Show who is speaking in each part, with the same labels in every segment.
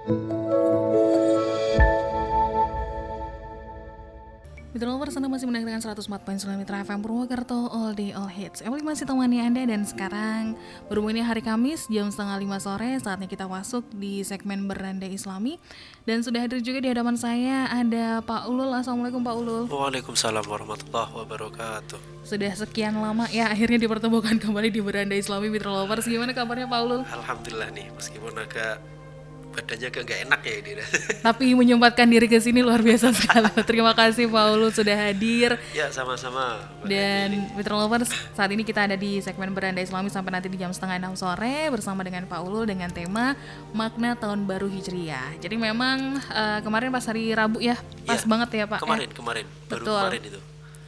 Speaker 1: Mitra Lovers, Anda masih mendengarkan 104.9 Mitra FM Purwokerto, All Day All Hits. Emily masih temani Anda, dan sekarang berhubung ini hari Kamis jam 4:30 sore, saatnya kita masuk di segmen Berandai Islami. Dan sudah hadir juga di hadapan saya ada Pak Ulul. Assalamualaikum Pak Ulul.
Speaker 2: Waalaikumsalam warahmatullahi wabarakatuh.
Speaker 1: Sudah sekian lama ya akhirnya dipertemukan kembali di Berandai Islami, Mitra Lovers. Gimana kabarnya Pak Ulul?
Speaker 2: Alhamdulillah nih, meskipun agak badannya gak enak ya ini.
Speaker 1: Tapi menyempatkan diri ke sini luar biasa sekali. Terima kasih Pak Ulul sudah hadir.
Speaker 2: Ya, sama-sama.
Speaker 1: Dan Mitra Lovers, saat ini kita ada di segmen Berandai Islami sampai nanti di jam 5:30 sore bersama dengan Pak Ulul dengan tema makna tahun baru Hijriah. Jadi memang kemarin pas hari Rabu ya, pas banget ya Pak.
Speaker 2: Kemarin, baru
Speaker 1: Betul.
Speaker 2: kemarin itu.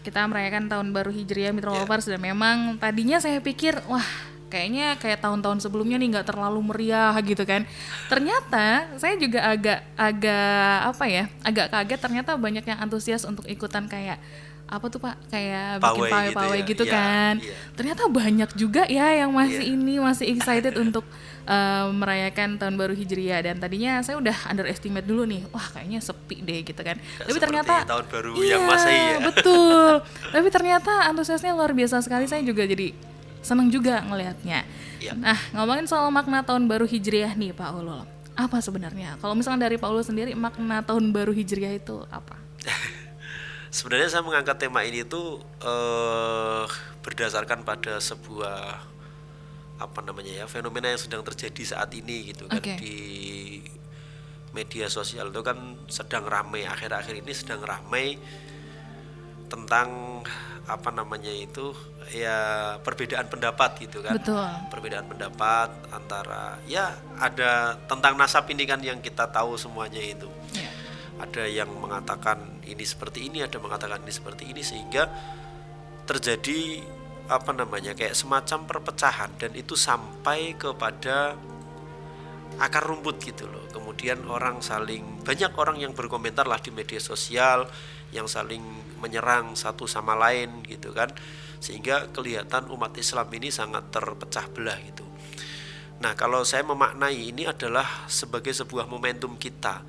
Speaker 1: Kita merayakan tahun baru Hijriah, Mitra Lovers, dan memang tadinya saya pikir wah kayaknya kayak tahun-tahun sebelumnya nih nggak terlalu meriah gitu kan. Ternyata saya juga agak kaget, ternyata banyak yang antusias untuk ikutan kayak apa tuh Pak, kayak bikin pawai-pawai gitu kan. Ternyata banyak juga ya yang masih excited untuk merayakan tahun baru Hijriah. Dan tadinya saya udah underestimate dulu nih, wah kayaknya sepi deh gitu kan.
Speaker 2: Gak
Speaker 1: Tapi
Speaker 2: seperti
Speaker 1: ternyata
Speaker 2: tahun baru yang Masehi ya.
Speaker 1: Betul. Tapi ternyata antusiasnya luar biasa sekali. Saya juga jadi senang juga ngelihatnya. Nah, ngomongin soal makna tahun baru Hijriah nih Pak Ulul, apa sebenarnya? Kalau misalnya dari Pak Ulul sendiri, makna tahun baru Hijriah itu apa?
Speaker 2: Sebenarnya saya mengangkat tema ini itu berdasarkan pada sebuah fenomena yang sedang terjadi saat ini gitu kan. Di media sosial itu kan sedang ramai, akhir-akhir ini sedang ramai tentang perbedaan pendapat gitu kan.
Speaker 1: Betul.
Speaker 2: Perbedaan pendapat antara ada tentang nasab ini kan yang kita tahu semuanya itu. Ada yang mengatakan ini seperti ini, ada mengatakan ini seperti ini, sehingga terjadi kayak semacam perpecahan, dan itu sampai kepada akar rumput gitu loh. Kemudian banyak orang yang berkomentar lah di media sosial, yang saling menyerang satu sama lain gitu kan, sehingga kelihatan umat Islam ini sangat terpecah belah gitu. Nah, kalau saya memaknai ini adalah sebagai sebuah momentum kita,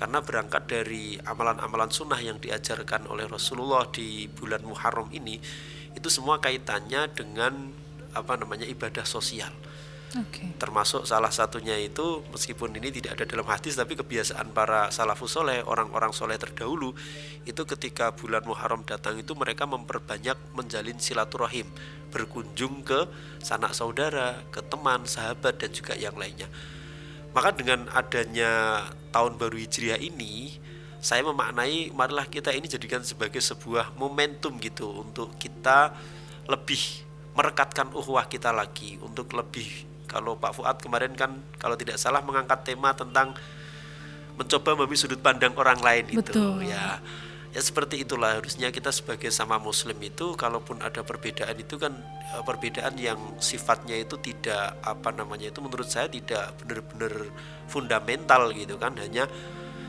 Speaker 2: karena berangkat dari amalan-amalan sunnah yang diajarkan oleh Rasulullah di bulan Muharram ini, itu semua kaitannya dengan ibadah sosial. Termasuk salah satunya itu, meskipun ini tidak ada dalam hadis, tapi kebiasaan para salafus soleh, orang-orang soleh terdahulu, itu ketika bulan Muharram datang itu mereka memperbanyak menjalin silaturahim, berkunjung ke sanak saudara, ke teman, sahabat, dan juga yang lainnya. Maka dengan adanya tahun baru Hijriah ini, saya memaknai marilah kita ini jadikan sebagai sebuah momentum gitu, untuk kita lebih merekatkan ukhuwah kita lagi, untuk lebih, kalau Pak Fuad kemarin kan kalau tidak salah mengangkat tema tentang mencoba memahami sudut pandang orang lain.
Speaker 1: Betul.
Speaker 2: Itu ya seperti itulah harusnya kita sebagai sama muslim itu, kalaupun ada perbedaan itu kan perbedaan yang sifatnya itu tidak itu menurut saya tidak benar-benar fundamental gitu kan, hanya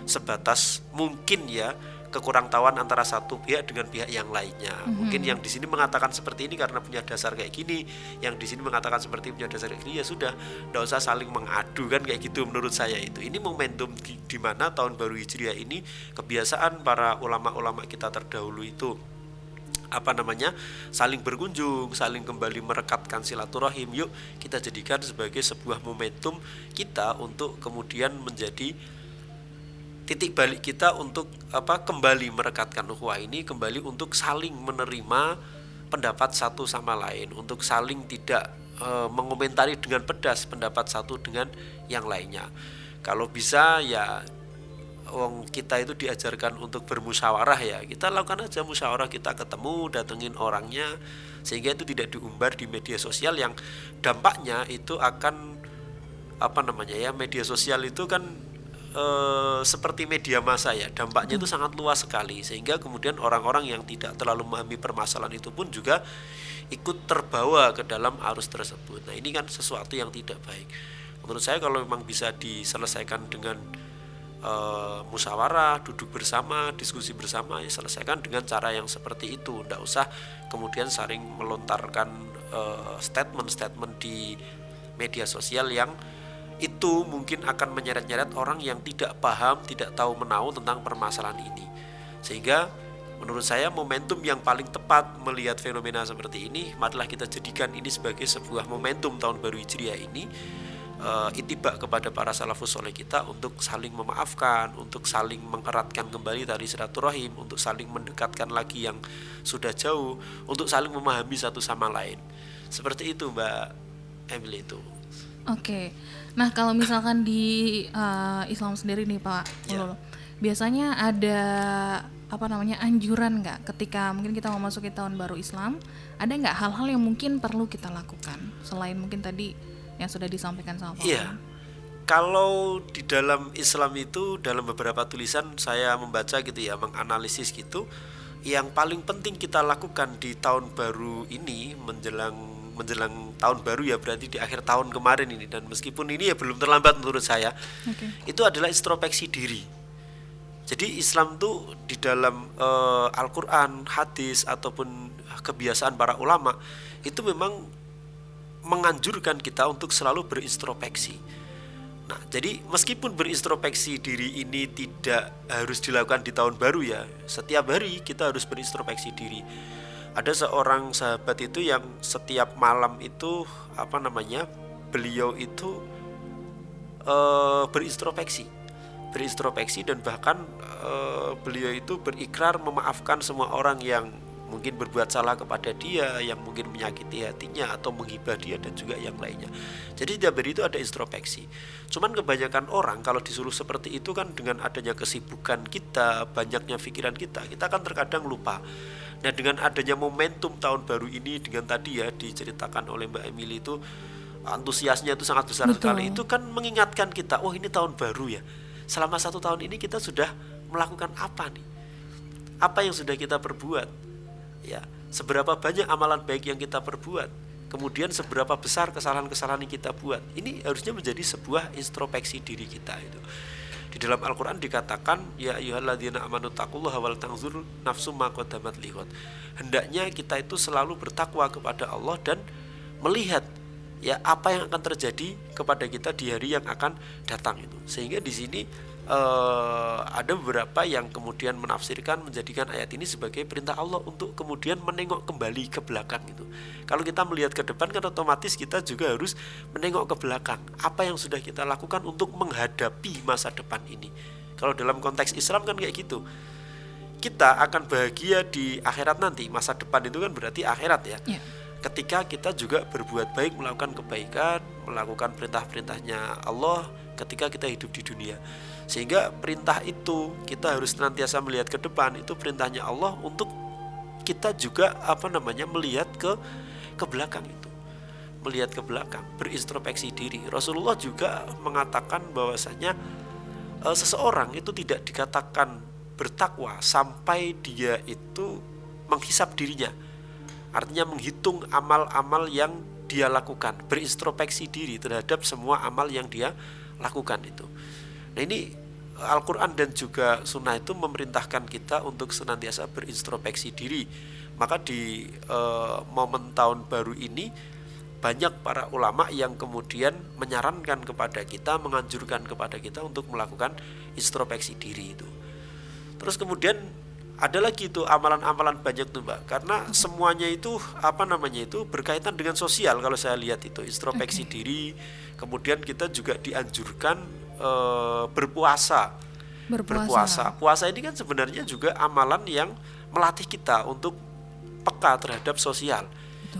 Speaker 2: sebatas mungkin ya kekurangtahuan antara satu pihak dengan pihak yang lainnya. Mungkin yang di sini mengatakan seperti ini karena punya dasar kayak gini, yang di sini mengatakan seperti punya dasar kayak gini, ya sudah, enggak usah saling mengadu kan, kayak gitu menurut saya itu. Ini momentum di mana tahun baru Hijriah ini kebiasaan para ulama-ulama kita terdahulu itu saling berkunjung, saling kembali merekatkan silaturahim. Yuk kita jadikan sebagai sebuah momentum kita untuk kemudian menjadi titik balik kita untuk kembali merekatkan ukhuwah ini, kembali untuk saling menerima pendapat satu sama lain, untuk saling tidak mengomentari dengan pedas pendapat satu dengan yang lainnya. Kalau bisa ya kita itu diajarkan untuk bermusyawarah, ya kita lakukan aja musyawarah, kita ketemu, datengin orangnya, sehingga itu tidak diumbar di media sosial yang dampaknya itu akan media sosial itu kan seperti media massa ya, dampaknya itu sangat luas sekali, sehingga kemudian orang-orang yang tidak terlalu memahami permasalahan itu pun juga ikut terbawa ke dalam arus tersebut. Nah, ini kan sesuatu yang tidak baik. Menurut saya kalau memang bisa diselesaikan dengan musyawarah, duduk bersama, diskusi bersama, ya selesaikan dengan cara yang seperti itu. Tidak usah kemudian saling melontarkan statement-statement di media sosial yang itu mungkin akan menyeret-nyeret orang yang tidak paham, tidak tahu menahu tentang permasalahan ini. Sehingga menurut saya momentum yang paling tepat melihat fenomena seperti ini, marilah kita jadikan ini sebagai sebuah momentum tahun baru Hijriah ini, itibak kepada para salafus soleh kita untuk saling memaafkan, untuk saling mengeratkan kembali tali silaturahim, untuk saling mendekatkan lagi yang sudah jauh, untuk saling memahami satu sama lain. Seperti itu Mbak Emily itu.
Speaker 1: Oke. Nah, kalau misalkan di Islam sendiri nih Pak Ulul, biasanya ada anjuran nggak ketika mungkin kita mau masuki tahun baru Islam, ada nggak hal-hal yang mungkin perlu kita lakukan selain mungkin tadi yang sudah disampaikan sama Pak?
Speaker 2: Iya. Kalau di dalam Islam itu, dalam beberapa tulisan saya membaca gitu ya, menganalisis gitu, yang paling penting kita lakukan di tahun baru ini menjelang tahun baru ya, berarti di akhir tahun kemarin ini, dan meskipun ini ya belum terlambat menurut saya, itu adalah introspeksi diri. Jadi Islam tuh di dalam Al-Quran, hadis ataupun kebiasaan para ulama itu memang menganjurkan kita untuk selalu berintrospeksi. Nah, jadi meskipun berintrospeksi diri ini tidak harus dilakukan di tahun baru ya, setiap hari kita harus berintrospeksi diri. Ada seorang sahabat itu yang setiap malam itu beliau itu berintrospeksi dan bahkan beliau itu berikrar memaafkan semua orang yang mungkin berbuat salah kepada dia, yang mungkin menyakiti hatinya atau menghibah dia dan juga yang lainnya. Jadi tiap hari itu ada introspeksi. Cuman kebanyakan orang kalau disuruh seperti itu kan, dengan adanya kesibukan kita, banyaknya pikiran kita akan terkadang lupa. Nah, dengan adanya momentum tahun baru ini, dengan tadi ya diceritakan oleh Mbak Emily itu antusiasnya itu sangat besar sekali. Itu kan mengingatkan kita, oh ini tahun baru ya. Selama 1 tahun ini kita sudah melakukan apa nih? Apa yang sudah kita perbuat? Ya, seberapa banyak amalan baik yang kita perbuat? Kemudian seberapa besar kesalahan-kesalahan yang kita buat? Ini harusnya menjadi sebuah introspeksi diri kita itu. Di dalam Al-Quran dikatakan, ya ayyuhalladzina amanu taqullaha wal tanzur nafsum ma qaddamat lighad. Hendaknya kita itu selalu bertakwa kepada Allah dan melihat ya apa yang akan terjadi kepada kita di hari yang akan datang itu. Sehingga di sini ada beberapa yang kemudian menafsirkan, menjadikan ayat ini sebagai perintah Allah untuk kemudian menengok kembali ke belakang itu. Kalau kita melihat ke depan kan otomatis kita juga harus menengok ke belakang, apa yang sudah kita lakukan untuk menghadapi masa depan ini. Kalau dalam konteks Islam kan kayak gitu, kita akan bahagia di akhirat nanti. Masa depan itu kan berarti akhirat ya. Ketika kita juga berbuat baik, melakukan kebaikan, melakukan perintah-perintahnya Allah ketika kita hidup di dunia. Sehingga perintah itu kita harus senantiasa melihat ke depan, itu perintahnya Allah untuk kita juga melihat ke belakang itu. Melihat ke belakang, berintrospeksi diri. Rasulullah juga mengatakan bahwasanya seseorang itu tidak dikatakan bertakwa sampai dia itu menghisap dirinya. Artinya menghitung amal-amal yang dia lakukan, berintrospeksi diri terhadap semua amal yang dia lakukan itu. Nah, ini Al-Quran dan juga Sunnah itu memerintahkan kita untuk senantiasa berintrospeksi diri. Maka di momen tahun baru ini banyak para ulama yang kemudian menyarankan kepada kita, menganjurkan kepada kita untuk melakukan introspeksi diri itu. Terus kemudian ada lagi itu amalan-amalan banyak tuh Mbak, karena semuanya itu berkaitan dengan sosial. Kalau saya lihat itu introspeksi diri, kemudian kita juga dianjurkan berpuasa. Puasa ini kan sebenarnya juga amalan yang melatih kita untuk peka terhadap sosial.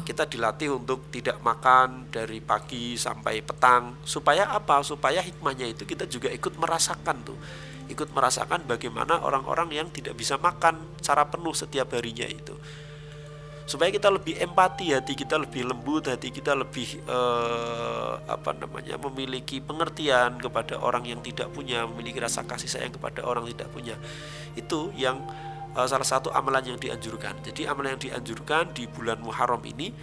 Speaker 2: Kita dilatih untuk tidak makan dari pagi sampai petang. Supaya apa? Supaya hikmahnya itu kita juga ikut merasakan bagaimana orang-orang yang tidak bisa makan secara penuh setiap harinya itu. Supaya kita lebih empati, hati kita lebih lembut, hati kita lebih memiliki pengertian kepada orang yang tidak punya, memiliki rasa kasih sayang kepada orang yang tidak punya. Itu yang salah satu amalan yang dianjurkan. Jadi amalan yang dianjurkan di bulan Muharram ini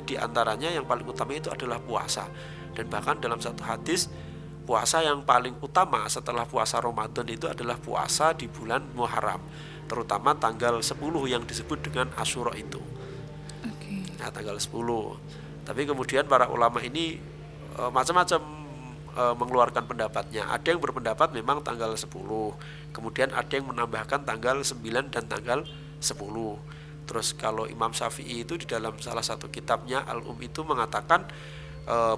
Speaker 2: di antaranya yang paling utama itu adalah puasa. Dan bahkan dalam satu hadis, puasa yang paling utama setelah puasa Ramadan itu adalah puasa di bulan Muharram, terutama tanggal 10 yang disebut dengan Asyura itu. Nah, tanggal 10. Tapi kemudian para ulama ini macam-macam mengeluarkan pendapatnya. Ada yang berpendapat memang tanggal 10, kemudian ada yang menambahkan tanggal 9 dan tanggal 10. Terus kalau Imam Syafi'i itu di dalam salah satu kitabnya Al-Um itu mengatakan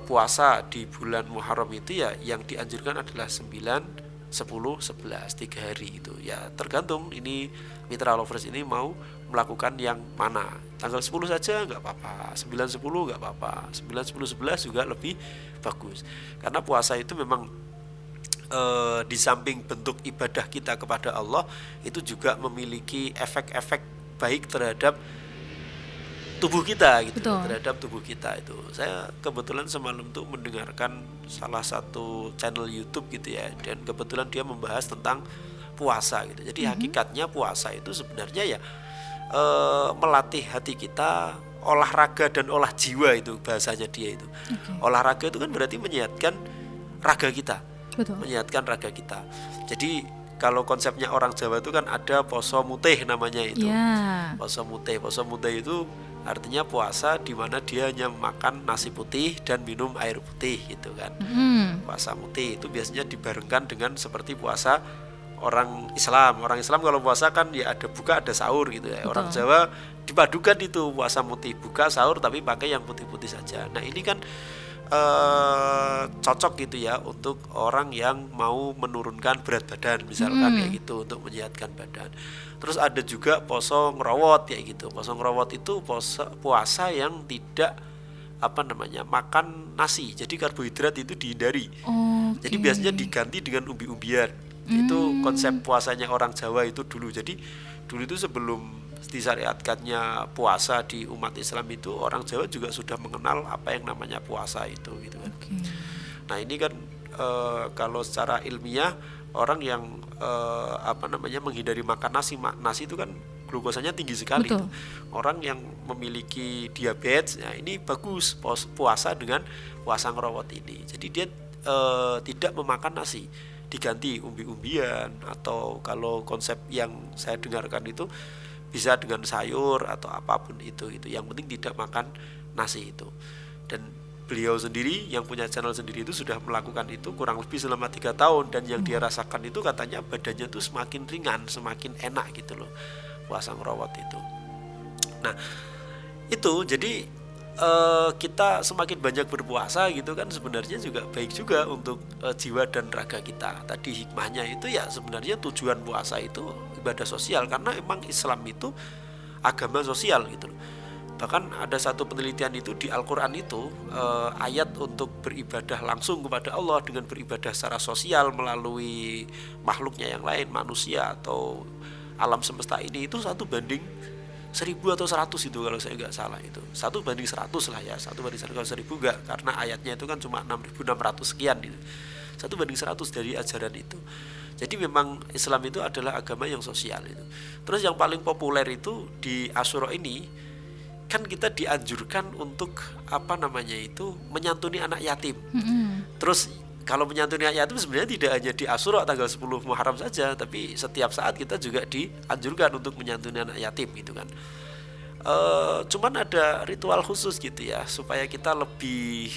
Speaker 2: puasa di bulan Muharram itu ya yang dianjurkan adalah 9, 10, 11, 3 hari itu. Ya tergantung ini mitra lovers ini mau melakukan yang mana. Tanggal 10 saja nggak apa-apa, 9, 10 nggak apa-apa, 9, 10, 11 juga lebih bagus. Karena puasa itu memang di samping bentuk ibadah kita kepada Allah, itu juga memiliki efek-efek baik terhadap tubuh kita gitu.
Speaker 1: Betul.
Speaker 2: Terhadap tubuh kita itu. Saya kebetulan semalam tuh mendengarkan salah satu channel YouTube gitu ya, dan kebetulan dia membahas tentang puasa gitu. Jadi hakikatnya puasa itu sebenarnya ya melatih hati kita, olahraga dan olah jiwa itu bahasanya dia itu. Olahraga itu kan berarti menyehatkan raga kita.
Speaker 1: Betul.
Speaker 2: Menyehatkan raga kita. Jadi kalau konsepnya orang Jawa itu kan ada poso mutih namanya itu.
Speaker 1: Ya.
Speaker 2: Poso mutih itu artinya puasa di mana dia hanya makan nasi putih dan minum air putih gitu kan. Puasa mutih itu biasanya dibarengkan dengan seperti puasa orang Islam. Orang Islam kalau puasa kan ya ada buka ada sahur gitu ya.
Speaker 1: Betul.
Speaker 2: Orang Jawa dipadukan itu puasa mutih, buka sahur tapi pakai yang putih-putih saja. Nah ini kan cocok gitu ya untuk orang yang mau menurunkan berat badan misalkan kayak gitu, untuk menyehatkan badan. Terus ada juga poso ngerawat kayak gitu. Poso ngerawat itu puasa yang tidak makan nasi, jadi karbohidrat itu dihindari. Jadi biasanya diganti dengan umbi-umbian. Itu konsep puasanya orang Jawa itu dulu. Jadi dulu itu sebelum disyariatkannya puasa di umat Islam itu, orang Jawa juga sudah mengenal apa yang namanya puasa itu gitu kan. Nah ini kan kalau secara ilmiah orang yang menghindari makan nasi itu kan glukosanya tinggi sekali itu. Orang yang memiliki diabetes, nah ini bagus puasa dengan puasa ngerawat ini. Jadi dia tidak memakan nasi, diganti umbi-umbian, atau kalau konsep yang saya dengarkan itu bisa dengan sayur atau apapun itu. Yang penting tidak makan nasi itu. Dan beliau sendiri yang punya channel sendiri itu sudah melakukan itu kurang lebih selama 3 tahun, dan yang dia rasakan itu katanya badannya tuh semakin ringan, semakin enak gitu loh puasa ngerawat itu. Nah itu jadi kita semakin banyak berpuasa gitu kan sebenarnya juga baik juga untuk jiwa dan raga kita. Tadi hikmahnya itu ya sebenarnya tujuan puasa itu ibadah sosial, karena emang Islam itu agama sosial gitu loh. Bahkan ada satu penelitian itu di Al-Quran itu ayat untuk beribadah langsung kepada Allah dengan beribadah secara sosial melalui makhluknya yang lain, manusia atau alam semesta ini, itu 1:1000 atau 100 itu kalau saya nggak salah, itu 1:100 lah ya, 1:100. Kalau 1000 enggak, karena ayatnya itu kan cuma 6600 sekian gitu. 1:100 dari ajaran itu. Jadi memang Islam itu adalah agama yang sosial itu. Terus yang paling populer itu di Asyura ini kan kita dianjurkan untuk menyantuni anak yatim. Terus kalau menyantuni anak yatim sebenarnya tidak hanya di Asyura tanggal 10 Muharram saja, tapi setiap saat kita juga dianjurkan untuk menyantuni anak yatim gitu kan. Cuman ada ritual khusus gitu ya, supaya kita lebih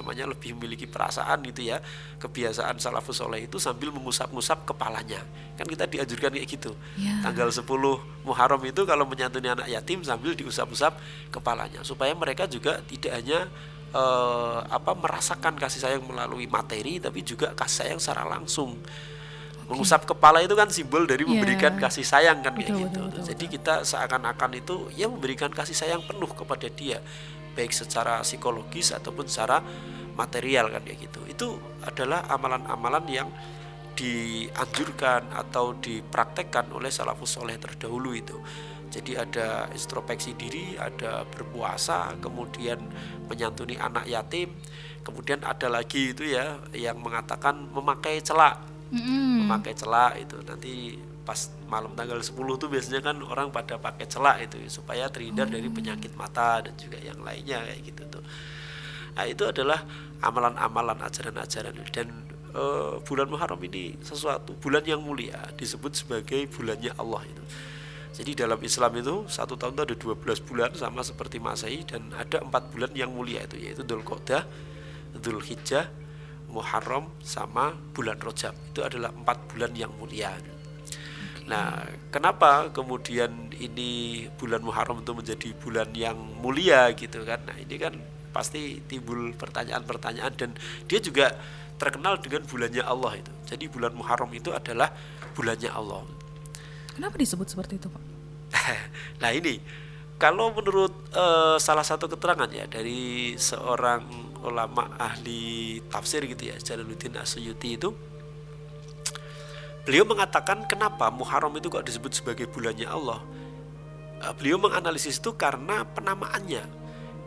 Speaker 2: lebih memiliki perasaan gitu ya. Kebiasaan salafus soleh itu sambil mengusap-ngusap kepalanya, kan kita dianjurkan kayak gitu. Tanggal 10 Muharram itu kalau menyantuni anak yatim sambil diusap-usap kepalanya, supaya mereka juga tidak hanya merasakan kasih sayang melalui materi, tapi juga kasih sayang secara langsung. Mengusap kepala itu kan simbol dari memberikan kasih sayang kan, kayak gitu. Jadi kita seakan-akan itu ya memberikan kasih sayang penuh kepada dia, baik secara psikologis ataupun secara material kan, kayak gitu. Itu adalah amalan-amalan yang dianjurkan atau dipraktekkan oleh salafus soleh terdahulu itu. Jadi ada introspeksi diri, ada berpuasa, kemudian menyantuni anak yatim, kemudian ada lagi itu ya yang mengatakan memakai celak. Memakai celak itu nanti pas malam tanggal 10 tuh biasanya kan orang pada pakai celak itu supaya terhindar dari penyakit mata dan juga yang lainnya kayak gitu tuh. Nah itu adalah amalan-amalan, ajaran-ajaran. Dan bulan Muharram ini sesuatu bulan yang mulia, disebut sebagai bulannya Allah itu. Jadi dalam Islam itu 1 tahun itu ada 12 bulan sama seperti Masehi, dan ada 4 bulan yang mulia itu, yaitu Dzulqa'dah, Dzulhijjah, Muharram, sama bulan Rajab. Itu adalah 4 bulan yang mulia. Nah, kenapa kemudian ini bulan Muharram itu menjadi bulan yang mulia gitu kan? Nah, ini kan pasti timbul pertanyaan-pertanyaan, dan dia juga terkenal dengan bulannya Allah itu. Jadi bulan Muharram itu adalah bulannya Allah.
Speaker 1: Kenapa disebut seperti itu, Pak?
Speaker 2: Nah, ini kalau menurut salah satu keterangan ya dari seorang ulama ahli tafsir gitu ya, Jalaluddin As-Suyuti itu, beliau mengatakan kenapa Muharram itu kok disebut sebagai bulannya Allah. Beliau menganalisis itu karena penamaannya.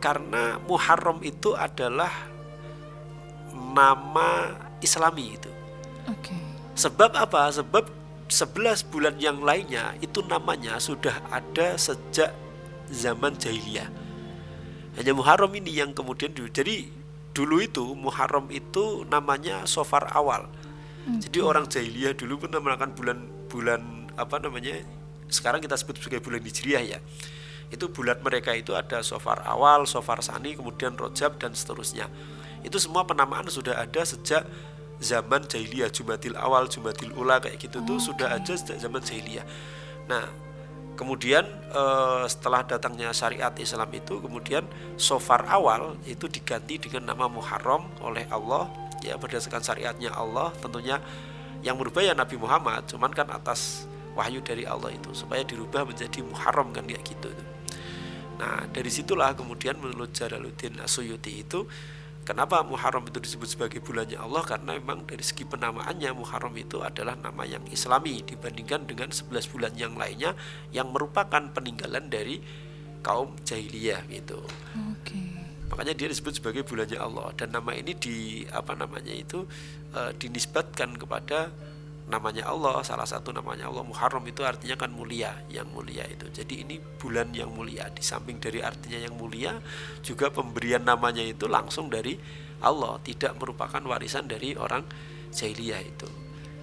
Speaker 2: Karena Muharram itu adalah nama Islami itu.
Speaker 1: Oke.
Speaker 2: Sebab apa? Sebab 11 bulan yang lainnya itu namanya sudah ada sejak zaman jahiliyah. Hanya Muharram ini yang kemudian jadi dulu itu Muharram itu namanya Safar awal. Jadi orang jahiliyah dulu pun menamakan bulan apa namanya, sekarang kita sebut sebagai bulan Hijriah ya. Itu bulan mereka itu ada Safar awal, Safar sani, kemudian Rajab dan seterusnya. Itu semua penamaan sudah ada sejak zaman jahiliyah, Jumadil awal, Jumadil ula kayak gitu tuh sudah ada sejak zaman jahiliyah. Nah, kemudian setelah datangnya syariat Islam itu, kemudian Safar awal itu diganti dengan nama Muharram oleh Allah ya, berdasarkan syariatnya Allah tentunya. Yang merubah ya Nabi Muhammad, cuman kan atas wahyu dari Allah itu supaya dirubah menjadi Muharram kan kayak gitu. Nah, dari situlah kemudian menurut Jalaluddin As-Suyuti itu, kenapa Muharram itu disebut sebagai bulannya Allah, karena memang dari segi penamaannya Muharram itu adalah nama yang Islami dibandingkan dengan 11 bulan yang lainnya yang merupakan peninggalan dari kaum jahiliyah gitu. Makanya dia disebut sebagai bulannya Allah, dan nama ini dinisbatkan kepada namanya Allah. Salah satu namanya Allah Muharram itu artinya kan mulia, yang mulia itu. Jadi ini bulan yang mulia. Di samping dari artinya yang mulia, juga pemberian namanya itu langsung dari Allah, tidak merupakan warisan dari orang jahiliyah itu.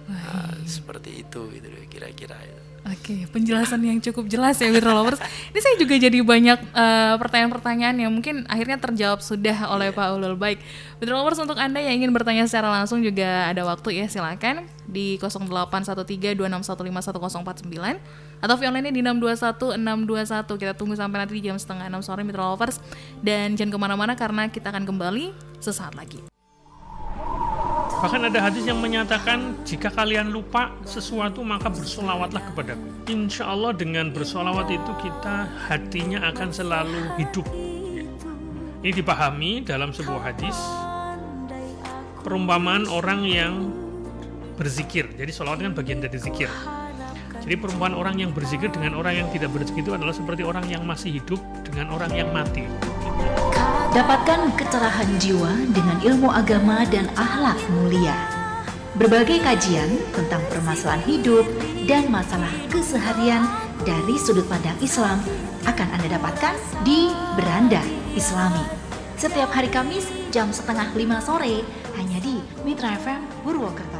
Speaker 2: Nah, seperti itu gitu kira-kira ya.
Speaker 1: Oke, penjelasan yang cukup jelas ya Mitra Lovers. Ini saya juga jadi banyak pertanyaan-pertanyaan yang mungkin akhirnya terjawab sudah oleh Pak Ulul. Baik, Mitra Lovers, untuk Anda yang ingin bertanya secara langsung juga ada waktu ya, silakan di 081326151049 atau via online di 621621. Kita tunggu sampai nanti di jam 5:30 sore Mitra Lovers, dan jangan kemana-mana karena kita akan kembali sesaat lagi.
Speaker 3: Bahkan ada hadis yang menyatakan, jika kalian lupa sesuatu maka bersolawatlah kepadaku. Insya Allah dengan bersolawat itu kita hatinya akan selalu hidup. Ini dipahami dalam sebuah hadis, perumpamaan orang yang berzikir. Jadi solawat kan bagian dari zikir. Jadi perumpamaan orang yang berzikir dengan orang yang tidak berzikir itu adalah seperti orang yang masih hidup dengan orang yang mati.
Speaker 4: Dapatkan kecerahan jiwa dengan ilmu agama dan akhlak mulia. Berbagai kajian tentang permasalahan hidup dan masalah keseharian dari sudut pandang Islam akan Anda dapatkan di Beranda Islami. Setiap hari Kamis jam 4:30 sore hanya di Mitra FM Purwokerto.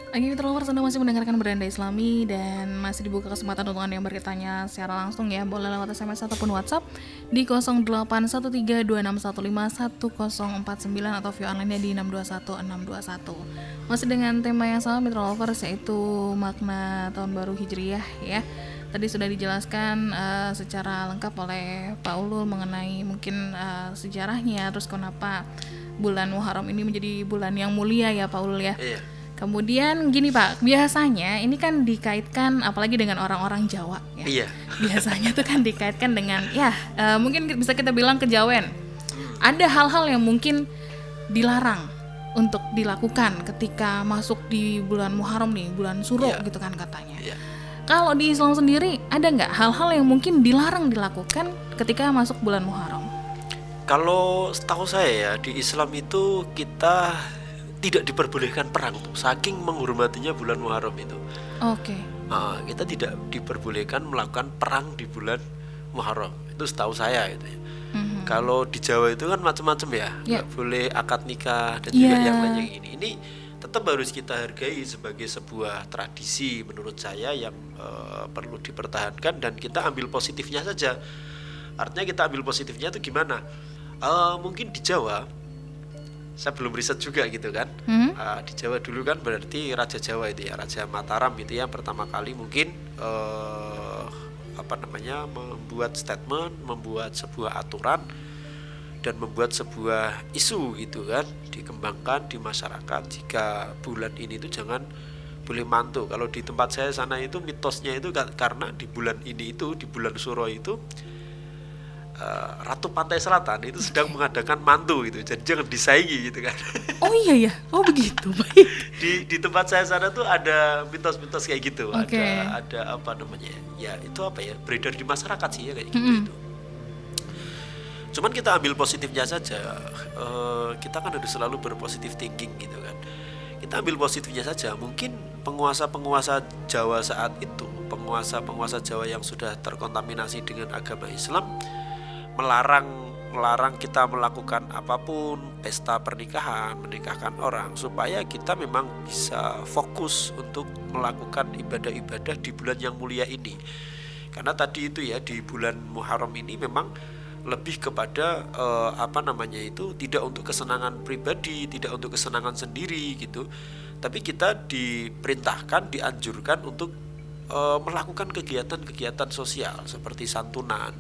Speaker 1: Lagi Mitra Lovers, Anda masih mendengarkan Beranda Islami dan masih dibuka kesempatan untuk Anda yang bertanya secara langsung ya. Boleh lewat SMS ataupun WhatsApp di 081326151049 atau via online di 621621. Masih dengan tema yang sama Mitra Lovers, yaitu makna tahun baru Hijriyah ya. Tadi sudah dijelaskan secara lengkap oleh Pak Ulul mengenai mungkin sejarahnya, terus kenapa bulan Muharram ini menjadi bulan yang mulia ya Pak Ulul ya.
Speaker 2: Iya.
Speaker 1: Kemudian gini Pak, biasanya ini kan dikaitkan apalagi dengan orang-orang Jawa ya.
Speaker 2: Iya.
Speaker 1: Biasanya tuh kan dikaitkan dengan mungkin bisa kita bilang kejawen. Ada hal-hal yang mungkin dilarang untuk dilakukan ketika masuk di bulan Muharram nih, bulan Suro gitu kan katanya.
Speaker 2: Iya.
Speaker 1: Kalau di Islam sendiri ada nggak hal-hal yang mungkin dilarang dilakukan ketika masuk bulan Muharram?
Speaker 2: Kalau setahu saya ya, di Islam itu kita tidak diperbolehkan perang tuh, saking menghormatinya bulan Muharram itu.
Speaker 1: Oke.
Speaker 2: Kita tidak diperbolehkan melakukan perang di bulan Muharram. Itu setahu saya gitu ya. Kalau di Jawa itu kan macam-macam ya, nggak boleh akad nikah dan juga yang lainnya ini. Ini tetap harus kita hargai sebagai sebuah tradisi menurut saya yang perlu dipertahankan dan kita ambil positifnya saja. Artinya kita ambil positifnya itu gimana? Mungkin di Jawa, saya belum riset juga gitu kan. Di Jawa dulu kan berarti Raja Jawa itu ya, Raja Mataram itu yang pertama kali mungkin membuat statement, membuat sebuah aturan dan membuat sebuah isu gitu kan, dikembangkan di masyarakat jika bulan ini itu jangan boleh mantu. Kalau di tempat saya sana itu mitosnya itu karena di bulan ini itu, di bulan Suro itu Ratu Pantai Selatan itu sedang mengadakan mantu gitu, jadi jangan disaingi gitu kan.
Speaker 1: Oh iya ya, oh begitu, baik.
Speaker 2: Di tempat saya sana tuh ada mitos-mitos kayak gitu.
Speaker 1: Okay.
Speaker 2: Ada apa namanya ya, itu apa ya, beredar di masyarakat sih ya kayak gitu itu. Cuman kita ambil positifnya saja. Kita kan harus selalu berpositif thinking gitu kan. Kita ambil positifnya saja. Mungkin penguasa-penguasa Jawa saat itu, penguasa-penguasa Jawa yang sudah terkontaminasi dengan agama Islam, melarang kita melakukan apapun, pesta pernikahan, menikahkan orang, supaya kita memang bisa fokus untuk melakukan ibadah-ibadah di bulan yang mulia ini. Karena tadi itu ya, di bulan Muharram ini memang lebih kepada tidak untuk kesenangan pribadi, tidak untuk kesenangan sendiri gitu, tapi kita diperintahkan, dianjurkan untuk melakukan kegiatan-kegiatan sosial seperti santunan,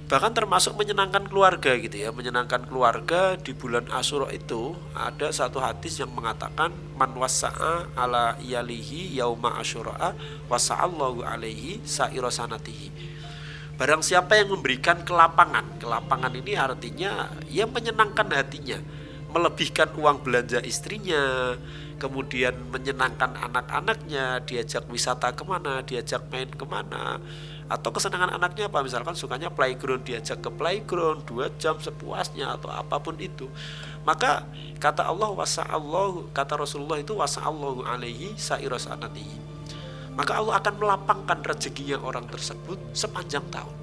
Speaker 2: bahkan termasuk menyenangkan keluarga gitu ya. Menyenangkan keluarga di bulan Asyura itu ada satu hadis yang mengatakan, man wasa'a ala iyalihi yauma asyura wasa'allahu alaihi sa'ira sanatihi. Barang siapa yang memberikan kelapangan ini artinya ya menyenangkan hatinya, melebihkan uang belanja istrinya, kemudian menyenangkan anak-anaknya, diajak wisata kemana, diajak main kemana, atau kesenangan anaknya apa, misalkan sukanya playground, diajak ke playground 2 jam sepuasnya atau apapun itu, maka kata Allah wasa'allahu, kata Rasulullah itu wasa'allahu alaihi sa'ira sanatihi, maka Allah akan melapangkan rezekinya orang tersebut sepanjang tahun.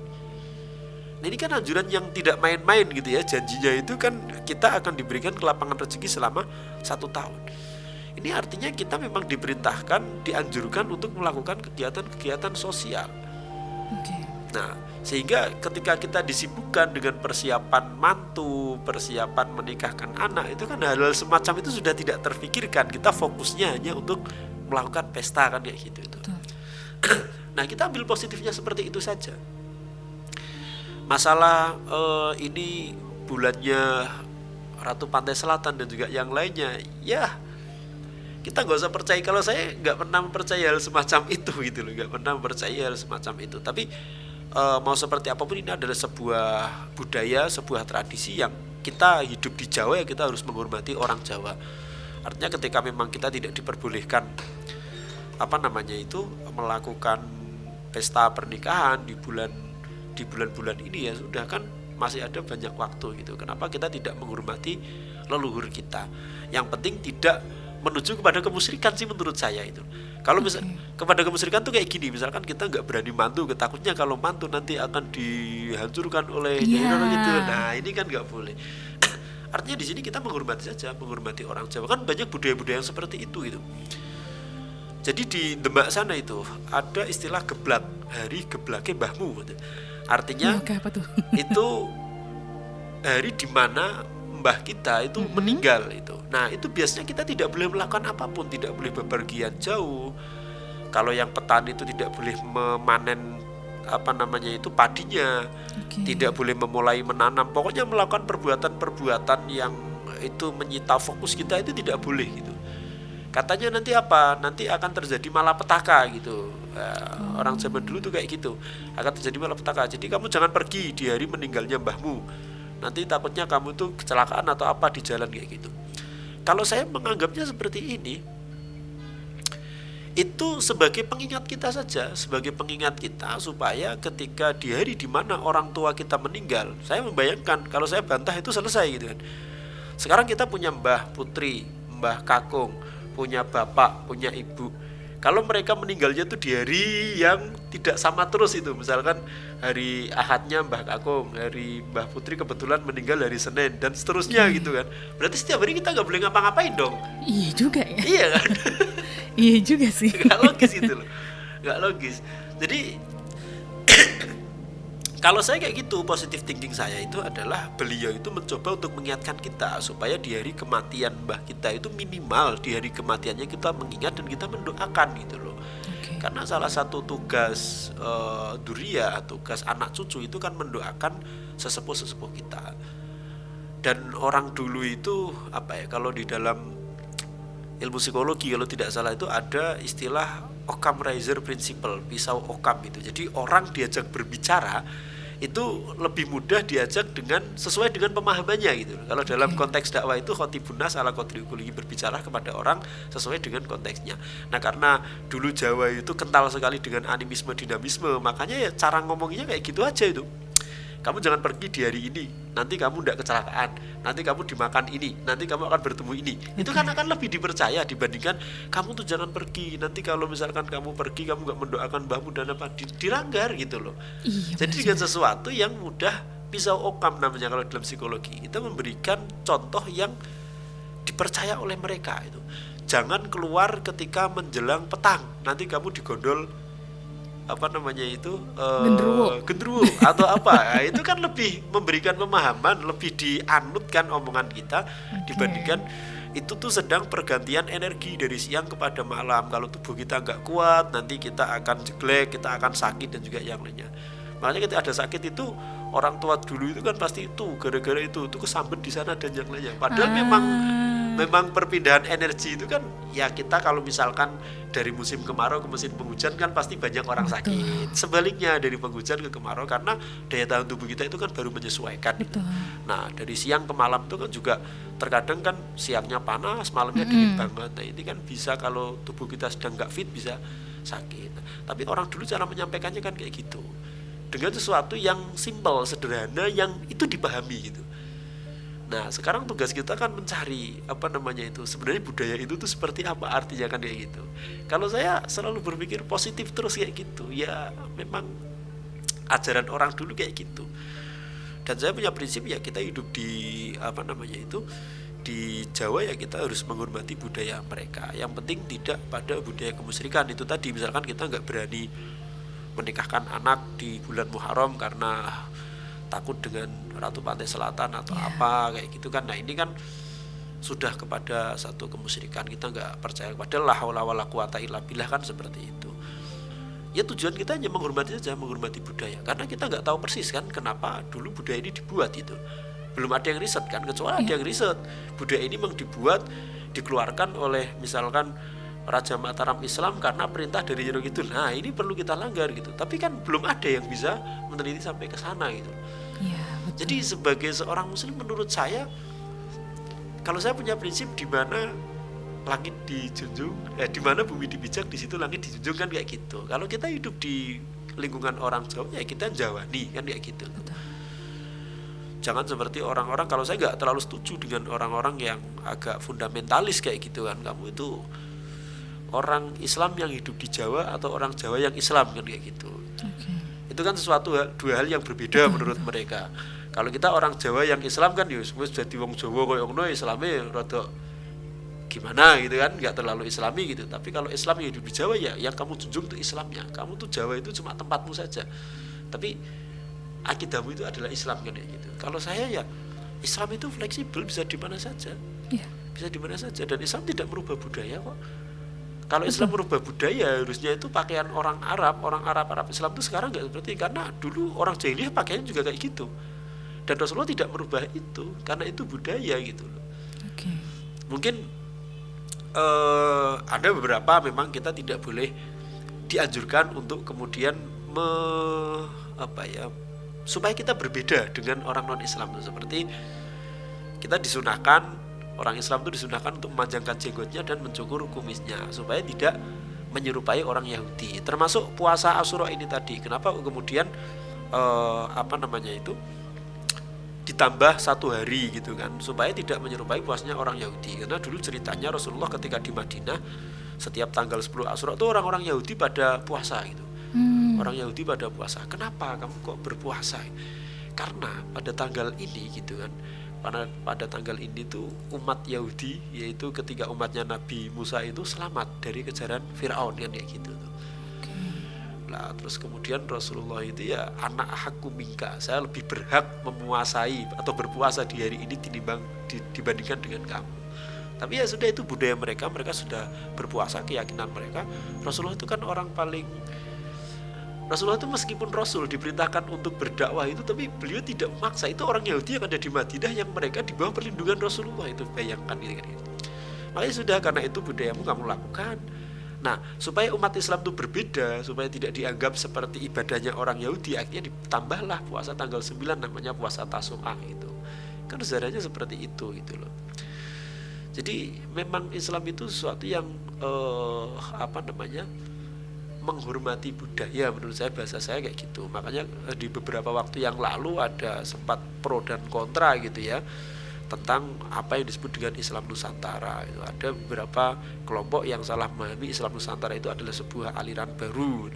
Speaker 2: Nah, ini kan anjuran yang tidak main-main gitu ya. Janjinya itu kan kita akan diberikan kelapangan rezeki selama 1 tahun. Ini artinya kita memang diperintahkan, dianjurkan untuk melakukan kegiatan-kegiatan sosial. Nah, sehingga ketika kita disibukkan dengan persiapan mantu, persiapan menikahkan anak, itu kan hal-hal semacam itu sudah tidak terfikirkan. Kita fokusnya hanya untuk melakukan pesta kan kayak gitu itu. Nah, kita ambil positifnya seperti itu saja. Masalah ini bulannya Ratu Pantai Selatan dan juga yang lainnya, ya kita nggak usah percaya. Kalau saya nggak pernah mempercayai hal semacam itu gitu loh, nggak pernah mempercayai hal semacam itu. Tapi mau seperti apapun, ini adalah sebuah budaya, sebuah tradisi yang kita hidup di Jawa, ya kita harus menghormati orang Jawa. Artinya ketika memang kita tidak diperbolehkan melakukan pesta pernikahan di bulan-bulan ini, ya sudah kan masih ada banyak waktu gitu. Kenapa kita tidak menghormati leluhur kita? Yang penting tidak menuju kepada kemusyrikan sih menurut saya itu. Kalau misal kepada kemusyrikan tuh kayak gini, misalkan kita nggak berani mantu, ketakutnya kalau mantu nanti akan dihancurkan oleh gitu. Nah, ini kan nggak boleh. Artinya di sini kita menghormati saja, menghormati orang Jawa. Kan banyak budaya-budaya yang seperti itu gitu. Jadi di Demak sana itu ada istilah geblak, hari geblake mbahmu. Artinya
Speaker 1: apa tuh?
Speaker 2: itu hari di mana mbah kita itu meninggal itu. Nah, itu biasanya kita tidak boleh melakukan apapun, tidak boleh bepergian jauh. Kalau yang petani itu tidak boleh memanen padinya, tidak boleh memulai menanam. Pokoknya melakukan perbuatan-perbuatan yang itu menyita fokus kita itu tidak boleh gitu. Katanya nanti nanti akan terjadi malapetaka gitu. Orang zaman dulu tuh kayak gitu, akan terjadi malapetaka. Jadi kamu jangan pergi di hari meninggalnya mbahmu, nanti takutnya kamu tuh kecelakaan atau apa di jalan kayak gitu. Kalau saya menganggapnya seperti ini, itu sebagai pengingat kita saja, sebagai pengingat kita supaya ketika di hari dimana orang tua kita meninggal, saya membayangkan kalau saya bantah itu selesai gitu kan. Sekarang kita punya mbah putri, mbah kakung, punya bapak, punya ibu. Kalau mereka meninggalnya tuh di hari yang tidak sama terus itu, misalkan hari Ahadnya mbah kakung, hari mbah putri kebetulan meninggal hari Senin dan seterusnya gitu kan. Berarti setiap hari kita nggak boleh ngapa-ngapain dong.
Speaker 1: Iya juga ya.
Speaker 2: Iya kan.
Speaker 1: Iya juga sih.
Speaker 2: Gak logis itu loh, gak logis. Jadi Kalau saya kayak gitu, positive thinking saya itu adalah beliau itu mencoba untuk mengingatkan kita supaya di hari kematian mbah kita itu minimal di hari kematiannya kita mengingat dan kita mendoakan gitu loh. Karena salah satu tugas duria, tugas anak cucu itu kan mendoakan sesepuh-sesepuh kita. Dan orang dulu itu kalau di dalam ilmu psikologi kalau tidak salah itu ada istilah Occam Razor Principle, pisau Occam itu. Jadi orang diajak berbicara itu lebih mudah diajak sesuai dengan pemahamannya gitu. Kalau dalam konteks dakwah itu khotibun nas ala qadri uqulihi, berbicara kepada orang sesuai dengan konteksnya. Nah, karena dulu Jawa itu kental sekali dengan animisme dinamisme, makanya ya cara ngomongnya kayak gitu aja itu. Kamu jangan pergi di hari ini, nanti kamu tidak kecelakaan, nanti kamu dimakan ini, nanti kamu akan bertemu ini. Itu kan akan lebih dipercaya dibandingkan kamu tuh jangan pergi, nanti kalau misalkan kamu pergi kamu gak mendoakan mbahmu dan apa, dilanggar gitu loh. Jadi dengan sesuatu yang mudah, pisau Occam namanya kalau dalam psikologi, kita memberikan contoh yang dipercaya oleh mereka itu. Jangan keluar ketika menjelang petang, nanti kamu digondol gendruwo atau apa. Nah, itu kan lebih memberikan pemahaman, lebih dianutkan omongan kita dibandingkan itu tuh sedang pergantian energi dari siang kepada malam. Kalau tubuh kita nggak kuat, nanti kita akan jelek, kita akan sakit dan juga yang lainnya. Makanya ketika ada sakit itu orang tua dulu itu kan pasti itu gara-gara itu kesambet di sana dan yang lainnya. Padahal memang perpindahan energi itu kan ya, kita kalau misalkan dari musim kemarau ke musim penghujan kan pasti banyak orang sakit. Sebaliknya dari penghujan ke kemarau karena daya tahan tubuh kita itu kan baru menyesuaikan. Nah, dari siang ke malam itu kan juga terkadang kan siangnya panas, malamnya dingin banget. Nah, ini kan bisa kalau tubuh kita sedang nggak fit bisa sakit. Nah, tapi orang dulu cara menyampaikannya kan kayak gitu, dengan sesuatu yang simpel, sederhana, yang itu dipahami gitu. Nah, sekarang tugas kita kan mencari sebenarnya budaya itu tuh seperti apa artinya kan kayak gitu. Kalau saya selalu berpikir positif terus kayak gitu, ya memang ajaran orang dulu kayak gitu. Dan saya punya prinsip ya, kita hidup di di Jawa ya kita harus menghormati budaya mereka. Yang penting tidak pada budaya kemusyrikan itu tadi. Misalkan kita nggak berani menikahkan anak di bulan Muharram karena takut dengan Ratu Pantai Selatan atau apa kayak gitu kan. Nah, ini kan sudah kepada satu kemusyrikan, kita nggak percaya kepada la haula wala quwata illa billah kan seperti itu. Ya tujuan kita hanya menghormati saja, menghormati budaya, karena kita nggak tahu persis kan kenapa dulu budaya ini dibuat itu. Belum ada yang riset kan, kecuali ada yang riset budaya ini memang dibuat, dikeluarkan oleh misalkan Raja Mataram Islam karena perintah dari Nyi Kidul. Nah, ini perlu kita langgar gitu. Tapi kan belum ada yang bisa meneliti sampai ke sana gitu. Jadi sebagai seorang muslim menurut saya, kalau saya punya prinsip di mana langit dijunjung, di mana bumi dipijak, di situ langit dijunjung kan kayak gitu. Kalau kita hidup di lingkungan orang Jawa ya kita jawani kan kayak gitu. Jangan seperti orang-orang, kalau saya nggak terlalu setuju dengan orang-orang yang agak fundamentalis kayak gitu kan. Kamu itu orang Islam yang hidup di Jawa atau orang Jawa yang Islam kan kayak gitu. Itu kan dua hal yang berbeda menurut mereka. Kalau kita orang Jawa yang Islam kan wis dadi wong Jawa koyo ngono, Islame rada gimana gitu kan, nggak terlalu Islami gitu. Tapi kalau Islam yang hidup di Jawa ya yang kamu junjung itu Islamnya. Kamu tuh Jawa itu cuma tempatmu saja. Tapi akidahmu itu adalah Islam kan kayak gitu. Kalau saya ya Islam itu fleksibel, bisa di mana saja. Bisa di mana saja, dan Islam tidak merubah budaya kok. Kalau Islam merubah budaya, harusnya itu pakaian orang Arab Islam itu sekarang nggak seperti, karena dulu orang jahiliyah pakaiannya juga kayak gitu. Dan Rasulullah tidak merubah itu karena itu budaya gitu loh. Mungkin ada beberapa memang kita tidak boleh dianjurkan untuk kemudian supaya kita berbeda dengan orang non Islam, seperti kita disunahkan, orang Islam itu disunahkan untuk memanjangkan jenggotnya dan mencukur kumisnya supaya tidak menyerupai orang Yahudi. Termasuk puasa Asyura ini tadi. Kenapa kemudian ditambah 1 hari gitu kan, supaya tidak menyerupai puasanya orang Yahudi. Karena dulu ceritanya Rasulullah ketika di Madinah setiap tanggal 10 Asyura itu orang-orang Yahudi pada puasa gitu. Orang Yahudi pada puasa. Kenapa kamu kok berpuasa? Karena pada tanggal ini gitu kan, pada tanggal ini tuh umat Yahudi, yaitu ketika umatnya Nabi Musa itu selamat dari kejaran Firaun kan kayak gitu tuh. Lah terus kemudian Rasulullah itu ya anak hakku minka, saya lebih berhak memuasai atau berpuasa di hari ini dibandingkan dengan kamu. Tapi ya sudah, itu budaya mereka, mereka sudah berpuasa, keyakinan mereka. Rasulullah itu kan Rasulullah itu meskipun Rasul diperintahkan untuk berdakwah itu, tapi beliau tidak memaksa. Itu orang Yahudi yang ada di Madinah yang mereka di bawah perlindungan Rasulullah, itu bayangkan gitu kan. Makanya sudah, karena itu budayamu kamu lakukan. Nah, supaya umat Islam itu berbeda, supaya tidak dianggap seperti ibadahnya orang Yahudi, akhirnya ditambahlah puasa tanggal 9 namanya puasa Tasu'ah itu. Kan sejarahnya seperti itu gitu loh. Jadi memang Islam itu sesuatu yang menghormati budaya, menurut saya, bahasa saya kayak gitu. Makanya di beberapa waktu yang lalu ada sempat pro dan kontra gitu ya, tentang apa yang disebut dengan Islam Nusantara. Itu ada beberapa kelompok yang salah memahami Islam Nusantara itu adalah sebuah aliran baru.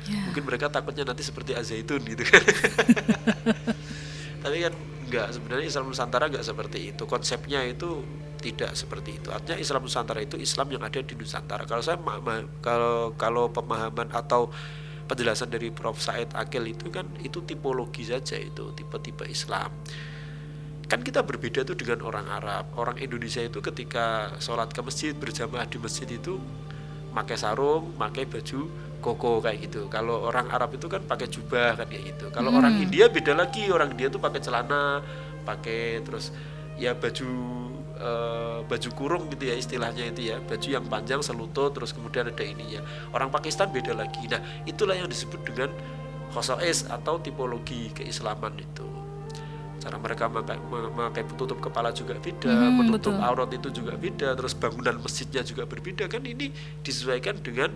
Speaker 2: Mungkin mereka takutnya nanti seperti Az-Zaitun gitu kan. Tapi kan enggak, sebenarnya Islam Nusantara enggak seperti itu. Konsepnya itu tidak seperti itu. Artinya Islam Nusantara itu Islam yang ada di Nusantara. Kalau saya kalau pemahaman atau penjelasan dari Prof. Said Akil itu kan itu tipologi saja, itu tipe-tipe Islam. Kan kita berbeda tuh dengan orang Arab. Orang Indonesia itu ketika sholat ke masjid, berjamaah di masjid itu pakai sarung, pakai baju koko kayak gitu. Kalau orang Arab itu kan pakai jubah kan kayak gitu. Kalau orang India beda lagi. Orang India tuh pakai celana, pakai terus ya baju kurung gitu ya istilahnya itu ya, baju yang panjang selutut, terus kemudian ada ininya. Orang Pakistan beda lagi. Nah, itulah yang disebut dengan khosois atau tipologi keislaman itu. Cara mereka memakai tutup kepala juga beda, menutup aurat itu juga beda, terus bangunan masjidnya juga berbeda. Kan ini disesuaikan dengan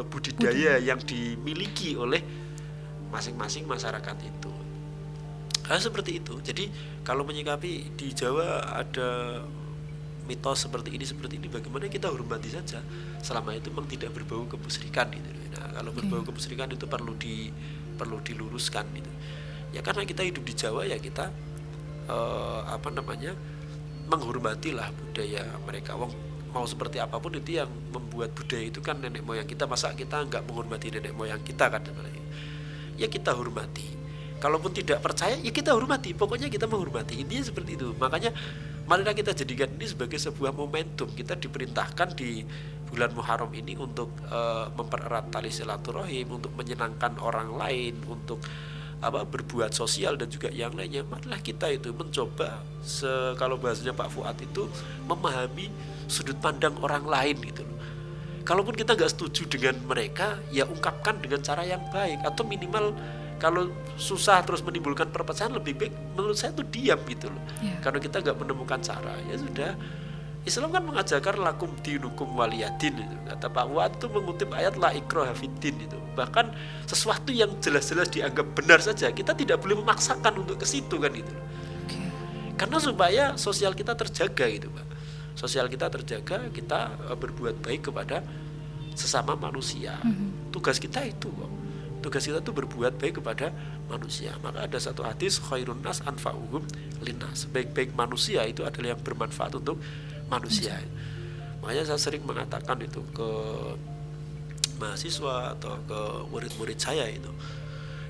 Speaker 2: budidaya yang dimiliki oleh masing-masing masyarakat itu. Seperti itu. Jadi kalau menyikapi di Jawa ada mitos seperti ini, bagaimana kita hormati saja, selama itu memang tidak berbau kemusyrikan gitu. Nah, kalau berbau kemusyrikan itu perlu diluruskan gitu. Ya karena kita hidup di Jawa, ya kita menghormatilah budaya mereka. Mau seperti apapun itu yang membuat budaya itu kan nenek moyang kita. Masa kita nggak menghormati nenek moyang kita kan? Ya kita hormati. Kalaupun tidak percaya, ya kita hormati. Pokoknya kita menghormati. Intinya seperti itu. Makanya marilah kita jadikan ini sebagai sebuah momentum. Kita diperintahkan di bulan Muharram ini untuk mempererat tali silaturahim, untuk menyenangkan orang lain, untuk berbuat sosial dan juga yang lainnya. Marilah kita itu mencoba, kalau bahasanya Pak Fuad itu, memahami sudut pandang orang lain gitu loh. Kalaupun kita nggak setuju dengan mereka, ya ungkapkan dengan cara yang baik, atau minimal kalau susah terus menimbulkan perpecahan, lebih baik menurut saya itu diam gitu loh. Karena kita nggak menemukan cara, ya sudah. Islam kan mengajarkan lakum dinukum waliyadin itu. Kata Pak Fuad itu mengutip ayat la ikraha fiddin itu. Bahkan sesuatu yang jelas-jelas dianggap benar saja, kita tidak boleh memaksakan untuk ke situ kan itu. Karena supaya sosial kita terjaga gitu, Pak. Sosial kita terjaga, kita berbuat baik kepada sesama manusia. Tugas kita itu kok. Tugas kita itu berbuat baik kepada manusia. Maka ada satu hadis, khairun nas anfa'uhum linnas. Sebaik-baik manusia itu adalah yang bermanfaat untuk manusia. Makanya saya sering mengatakan itu ke mahasiswa atau ke murid-murid saya itu,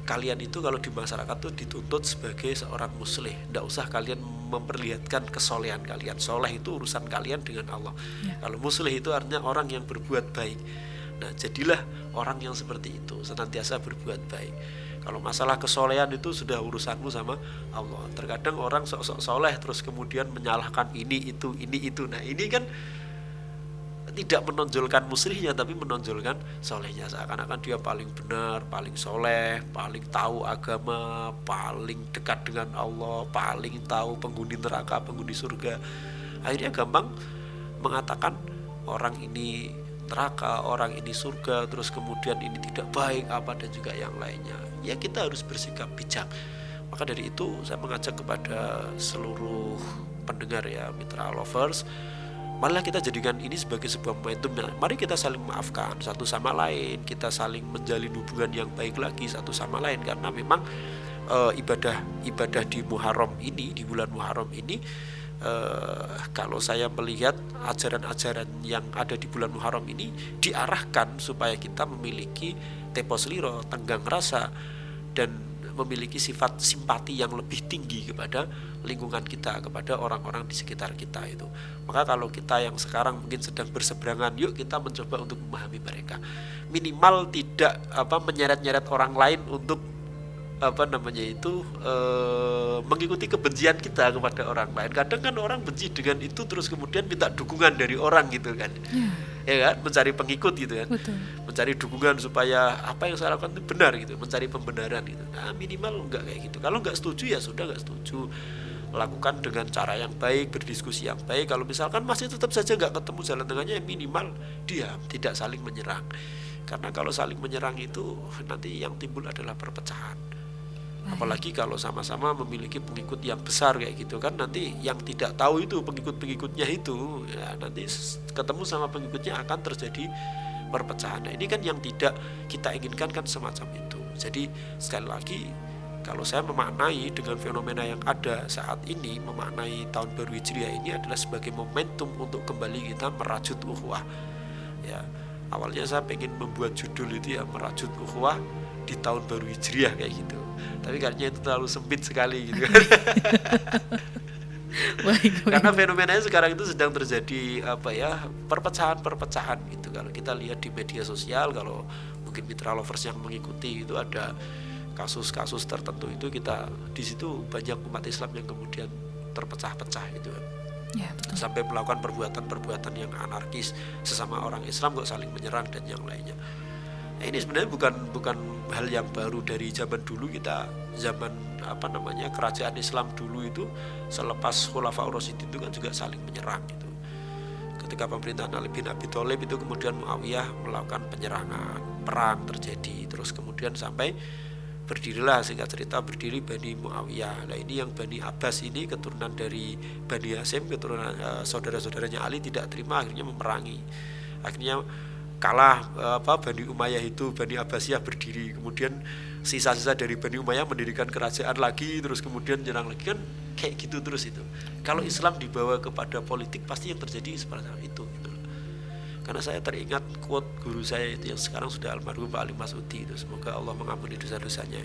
Speaker 2: kalian itu kalau di masyarakat tuh dituntut sebagai seorang muslih. Tidak usah kalian memperlihatkan kesolehan kalian. Soleh itu urusan kalian dengan Allah. Kalau muslih itu artinya orang yang berbuat baik. Nah, jadilah orang yang seperti itu, senantiasa berbuat baik. Kalau masalah kesolehan itu sudah urusanmu sama Allah. Terkadang orang sok-sok soleh terus kemudian menyalahkan ini itu. Nah, ini kan tidak menonjolkan muslihnya, tapi menonjolkan solehnya. Seakan-akan dia paling benar, paling soleh, paling tahu agama, paling dekat dengan Allah, paling tahu penghuni neraka, penghuni surga. Akhirnya gampang mengatakan orang ini neraka, orang ini surga, terus kemudian ini tidak baik dan juga yang lainnya. Ya kita harus bersikap bijak. Maka dari itu saya mengajak kepada seluruh pendengar ya, mitra lovers, marilah kita jadikan ini sebagai sebuah momentum. Mari kita saling maafkan satu sama lain, kita saling menjalin hubungan yang baik lagi satu sama lain. Karena memang ibadah di Muharram ini, di bulan Muharram ini, kalau saya melihat ajaran-ajaran yang ada di bulan Muharram ini diarahkan supaya kita memiliki tepos liro, tenggang rasa, dan memiliki sifat simpati yang lebih tinggi kepada lingkungan kita, kepada orang-orang di sekitar kita itu. Maka kalau kita yang sekarang mungkin sedang berseberangan, yuk kita mencoba untuk memahami mereka. Minimal tidak menyeret-nyeret orang lain untuk mengikuti kebencian kita kepada orang lain. Kadang kan orang benci dengan itu terus kemudian minta dukungan dari orang gitu kan. Ya kan, mencari pengikut gitu kan.
Speaker 1: Betul.
Speaker 2: Mencari dukungan supaya apa yang saya lakukan itu benar gitu, mencari pembenaran gitu. Nah, minimal enggak kayak gitu. Kalau enggak setuju ya sudah enggak setuju. Lakukan dengan cara yang baik, berdiskusi yang baik. Kalau misalkan masih tetap saja enggak ketemu jalan tengahnya, ya minimal diam, tidak saling menyerang. Karena kalau saling menyerang itu nanti yang timbul adalah perpecahan. Apalagi kalau sama-sama memiliki pengikut yang besar kayak gitu kan, nanti yang tidak tahu itu pengikut-pengikutnya itu ya, nanti ketemu sama pengikutnya akan terjadi perpecahan. Nah, ini kan yang tidak kita inginkan kan semacam itu. Jadi sekali lagi, kalau saya memaknai dengan fenomena yang ada saat ini, memaknai tahun baru Hijriah ini adalah sebagai momentum untuk kembali kita merajut ukhuwah. Ya, awalnya saya pengen membuat judul itu ya, merajut ukhuwah di tahun baru Hijriah kayak gitu. Tapi kayaknya itu terlalu sempit sekali gitu kan.
Speaker 1: Baik.
Speaker 2: Karena fenomenanya sekarang itu sedang terjadi perpecahan-perpecahan gitu. Kalau kita lihat di media sosial, kalau mungkin mitra lovers yang mengikuti itu ada kasus-kasus tertentu itu, kita di situ banyak umat Islam yang kemudian terpecah-pecah gitu kan.
Speaker 1: Ya, betul.
Speaker 2: Sampai melakukan perbuatan-perbuatan yang anarkis, sesama orang Islam kok saling menyerang dan yang lainnya. Nah, ini sebenarnya bukan hal yang baru dari zaman dulu. Kita zaman kerajaan Islam dulu itu selepas Khulafaur Rasyidin itu kan juga saling menyerang gitu. Ketika pemerintahan Ali bin Abi Thalib itu kemudian Muawiyah melakukan penyerangan, perang terjadi, terus kemudian sampai berdirilah, singkat cerita berdiri Bani Muawiyah. Nah, ini yang Bani Abbas ini keturunan dari Bani Hasyim, keturunan saudara-saudaranya Ali tidak terima, akhirnya memerangi. Akhirnya kalah Bani Umayyah itu, Bani Abbasiyah berdiri, kemudian sisa-sisa dari Bani Umayyah mendirikan kerajaan lagi, terus kemudian nyerang lagi, kan kayak gitu terus itu. Kalau Islam dibawa kepada politik pasti yang terjadi seperti itu gitu. Karena saya teringat quote guru saya itu yang sekarang sudah almarhum Pak Ali Masudi itu, semoga Allah mengampuni dosa-dosanya.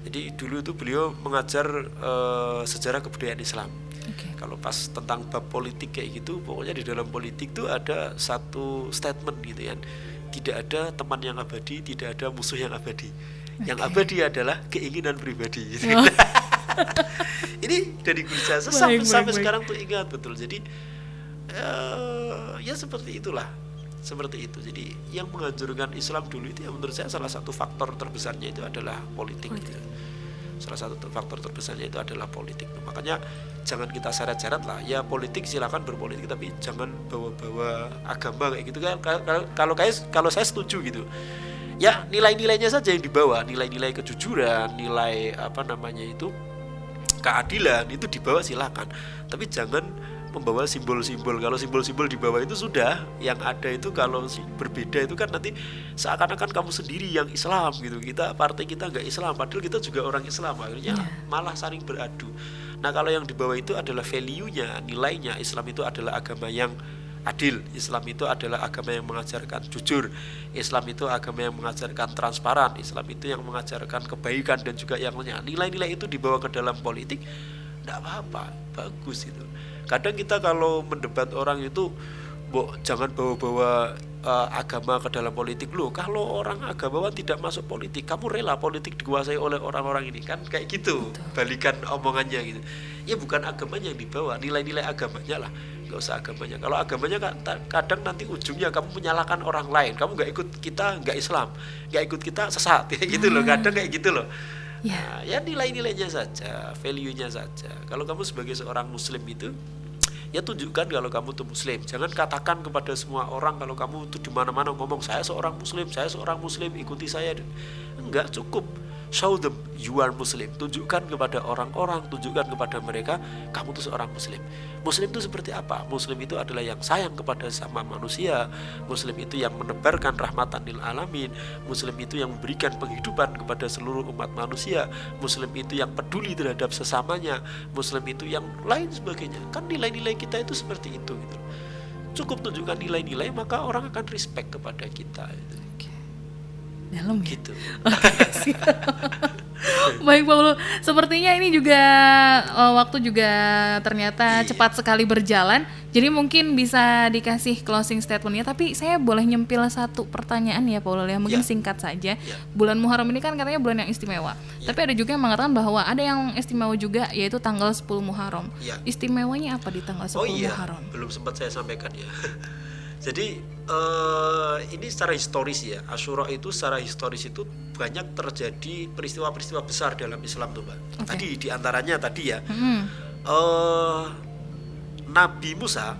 Speaker 2: Jadi dulu itu beliau mengajar sejarah kebudayaan Islam. Kalau pas tentang bab politik kayak gitu, pokoknya di dalam politik tuh ada satu statement gitu kan, tidak ada teman yang abadi, tidak ada musuh yang abadi. Yang abadi adalah keinginan pribadi gitu. Ini dari guru saya sampai sekarang tuh ingat betul. Jadi ya seperti itulah, seperti itu. Jadi yang menghancurkan Islam dulu itu, yang menurut saya salah satu faktor terbesarnya itu adalah politik. Gitu. Salah satu faktor terbesarnya itu adalah politik. Makanya jangan kita seret-seret lah. Ya politik silakan berpolitik, tapi jangan bawa-bawa agama kayak gitu kan. Kalau saya setuju gitu. Ya nilai-nilainya saja yang dibawa, nilai-nilai kejujuran, nilai keadilan itu dibawa silakan. Tapi jangan membawa simbol-simbol. Kalau simbol-simbol di bawah itu sudah, yang ada itu kalau berbeda itu kan nanti seakan-akan kamu sendiri yang Islam gitu. Partai kita nggak Islam, padahal kita juga orang Islam. Akhirnya malah saling beradu. Nah, kalau yang di bawah itu adalah value-nya, nilainya. Islam itu adalah agama yang adil. Islam itu adalah agama yang mengajarkan jujur. Islam itu agama yang mengajarkan transparan. Islam itu yang mengajarkan kebaikan dan juga yang lainnya. Nilai-nilai itu dibawa ke dalam politik, enggak apa-apa, bagus itu. Kadang kita kalau mendebat orang itu, jangan bawa-bawa agama ke dalam politik. Loh, kalau orang agamawan tidak masuk politik, kamu rela politik dikuasai oleh orang-orang ini? Kan kayak gitu. Betul. Balikan omongannya gitu. Ya bukan agamanya yang dibawa, nilai-nilai agamanya lah. Gak usah agamanya. Kalau agamanya kadang nanti ujungnya kamu menyalahkan orang lain. Kamu gak ikut kita, gak Islam, gak ikut kita sesat, kayak gitu loh. Kadang kayak gitu loh. Nah, ya nilai-nilainya saja, value-nya saja. Kalau kamu sebagai seorang muslim itu, ya tunjukkan kalau kamu tuh muslim. Jangan katakan kepada semua orang kalau kamu tuh di mana-mana ngomong saya seorang muslim, ikuti saya. Enggak cukup. show them you are Muslim. Tunjukkan kepada orang-orang, tunjukkan kepada mereka kamu itu seorang Muslim. Muslim itu seperti apa? Muslim itu adalah yang sayang kepada sama manusia. Muslim itu yang menebarkan rahmatan lil alamin. Muslim itu yang memberikan penghidupan kepada seluruh umat manusia. Muslim itu yang peduli terhadap sesamanya. Muslim itu yang lain sebagainya. Kan nilai-nilai kita itu seperti itu gitu. Cukup tunjukkan nilai-nilai, maka orang akan respect kepada kita gitu.
Speaker 1: Dalam ya?
Speaker 2: Gitu.
Speaker 1: Baik Pak Ulul, sepertinya ini juga waktu juga ternyata cepat sekali berjalan. Jadi mungkin bisa dikasih closing statementnya. Tapi saya boleh nyempil satu pertanyaan ya Pak Ulul ya, mungkin singkat saja. Bulan Muharram ini kan katanya bulan yang istimewa. Tapi ada juga yang mengatakan bahwa ada yang istimewa juga, yaitu tanggal 10 Muharram. Istimewanya apa di tanggal 10 Muharram?
Speaker 2: Belum sempat saya sampaikan ya. Jadi ini secara historis ya, Asyura itu secara historis itu banyak terjadi peristiwa-peristiwa besar dalam Islam tuh Mbak. Tadi diantaranya tadi ya, Nabi Musa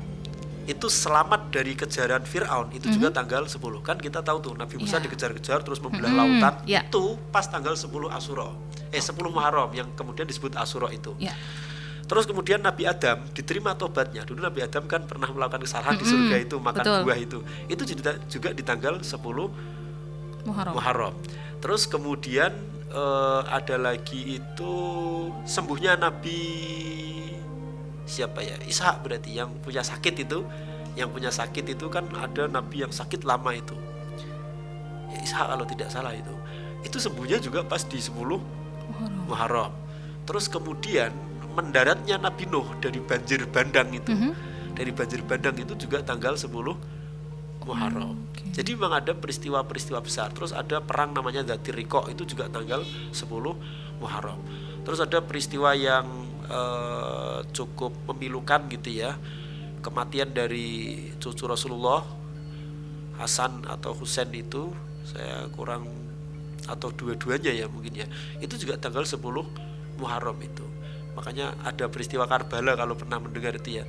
Speaker 2: itu selamat dari kejaran Fir'aun itu juga tanggal 10. Kan kita tahu tuh Nabi Musa dikejar-kejar terus membelah lautan, itu pas tanggal 10 Asyura, 10 Muharram yang kemudian disebut Asyura itu. Terus kemudian Nabi Adam diterima tobatnya. Dulu Nabi Adam kan pernah melakukan kesalahan di surga itu, makan buah itu. Itu juga di tanggal 10 Muharram. Terus kemudian ada lagi itu sembuhnya Nabi siapa ya? Ishak berarti yang punya sakit itu. Yang punya sakit itu kan ada Nabi yang sakit lama itu. Ya, Ishak kalau tidak salah itu. Itu sembuhnya juga pas di 10 Muharram. Terus kemudian mendaratnya Nabi Nuh dari banjir bandang itu. Dari banjir bandang itu juga tanggal 10 Muharram. Jadi memang ada peristiwa-peristiwa besar. Terus ada perang namanya Dzatir Riqah itu juga tanggal 10 Muharram. Terus ada peristiwa yang cukup memilukan gitu ya. Kematian dari cucu Rasulullah Hasan atau Husain itu, saya kurang, atau dua-duanya ya mungkin ya. Itu juga tanggal 10 Muharram itu. Makanya ada peristiwa Karbala kalau pernah mendengar itu ya.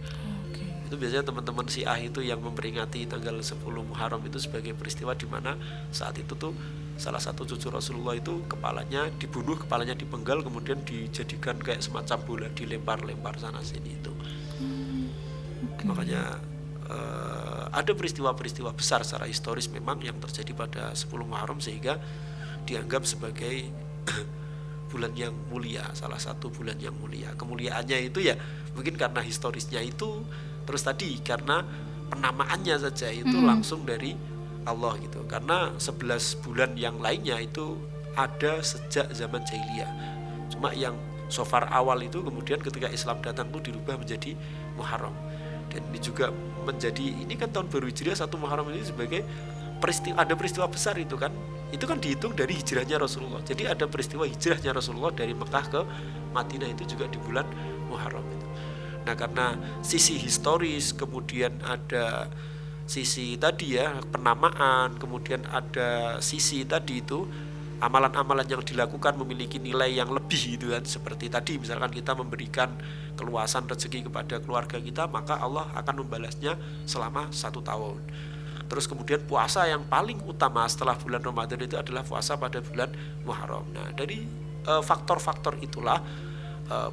Speaker 2: Itu biasanya teman-teman Syiah itu yang memperingati tanggal 10 Muharram itu sebagai peristiwa di mana saat itu tuh salah satu cucu Rasulullah itu kepalanya dibunuh, kepalanya dipenggal, kemudian dijadikan kayak semacam bola, dilempar-lempar sana sini itu. Makanya ada peristiwa-peristiwa besar secara historis memang yang terjadi pada 10 Muharram sehingga dianggap sebagai bulan yang mulia, salah satu bulan yang mulia. Kemuliaannya itu ya mungkin karena historisnya itu, terus tadi karena penamaannya saja itu langsung dari Allah gitu. Karena 11 bulan yang lainnya itu ada sejak zaman jahiliyah. Cuma yang Safar awal itu kemudian ketika Islam datang itu dirubah menjadi Muharram. Dan ini juga menjadi, ini kan tahun baru Hijriah 1 Muharram ini sebagai ada peristiwa besar itu kan dihitung dari hijrahnya Rasulullah. Jadi ada peristiwa hijrahnya Rasulullah dari Mekah ke Madinah itu juga di bulan Muharram itu. Nah karena sisi historis, kemudian ada sisi tadi ya penamaan, kemudian ada sisi tadi itu amalan-amalan yang dilakukan memiliki nilai yang lebih gitu kan. Seperti tadi misalkan kita memberikan keluasan rezeki kepada keluarga kita, maka Allah akan membalasnya selama 1 tahun. Terus kemudian puasa yang paling utama setelah bulan Ramadan itu adalah puasa pada bulan Muharram. Nah dari faktor-faktor itulah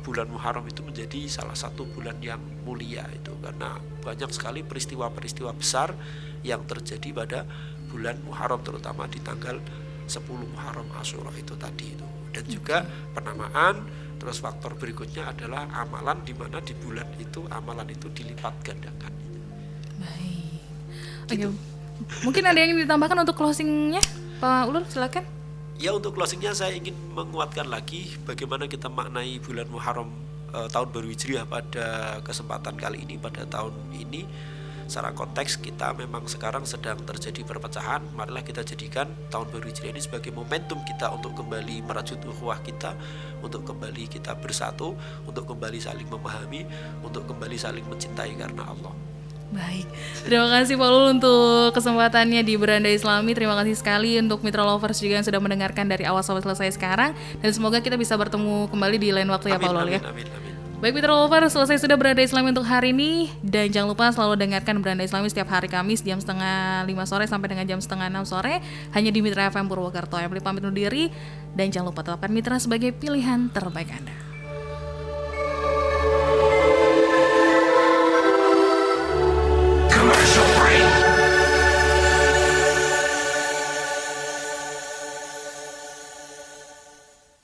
Speaker 2: bulan Muharram itu menjadi salah satu bulan yang mulia itu, karena banyak sekali peristiwa-peristiwa besar yang terjadi pada bulan Muharram, terutama di tanggal 10 Muharram Asyura itu tadi itu. Dan juga penamaan. Terus faktor berikutnya adalah amalan, di mana di bulan itu amalan itu dilipat gandakan.
Speaker 1: Baik. Oke, mungkin ada yang ditambahkan untuk closingnya, Pak Ulul, silakan.
Speaker 2: Ya, untuk closingnya saya ingin menguatkan lagi bagaimana kita maknai bulan Muharram tahun baru Hijriah pada kesempatan kali ini, pada tahun ini. Secara konteks kita memang sekarang sedang terjadi perpecahan. Marilah kita jadikan tahun baru Hijriah ini sebagai momentum kita untuk kembali merajut ukhuwah kita, untuk kembali kita bersatu, untuk kembali saling memahami, untuk kembali saling mencintai karena Allah.
Speaker 1: Baik, terima kasih Pak Ulul untuk kesempatannya di Beranda Islami. Terima kasih sekali untuk Mitra Lovers juga yang sudah mendengarkan dari awal sampai selesai sekarang. Dan semoga kita bisa bertemu kembali di lain waktu ya Pak Ulul ya.
Speaker 2: Amin.
Speaker 1: Baik Mitra Lover, selesai sudah Beranda Islami untuk hari ini. Dan jangan lupa selalu dengarkan Beranda Islami setiap hari Kamis jam setengah 5 sore sampai dengan jam setengah 6 sore hanya di Mitra FM Purwokerto. Yang pamit undur diri dan jangan lupa tetapkan Mitra sebagai pilihan terbaik Anda.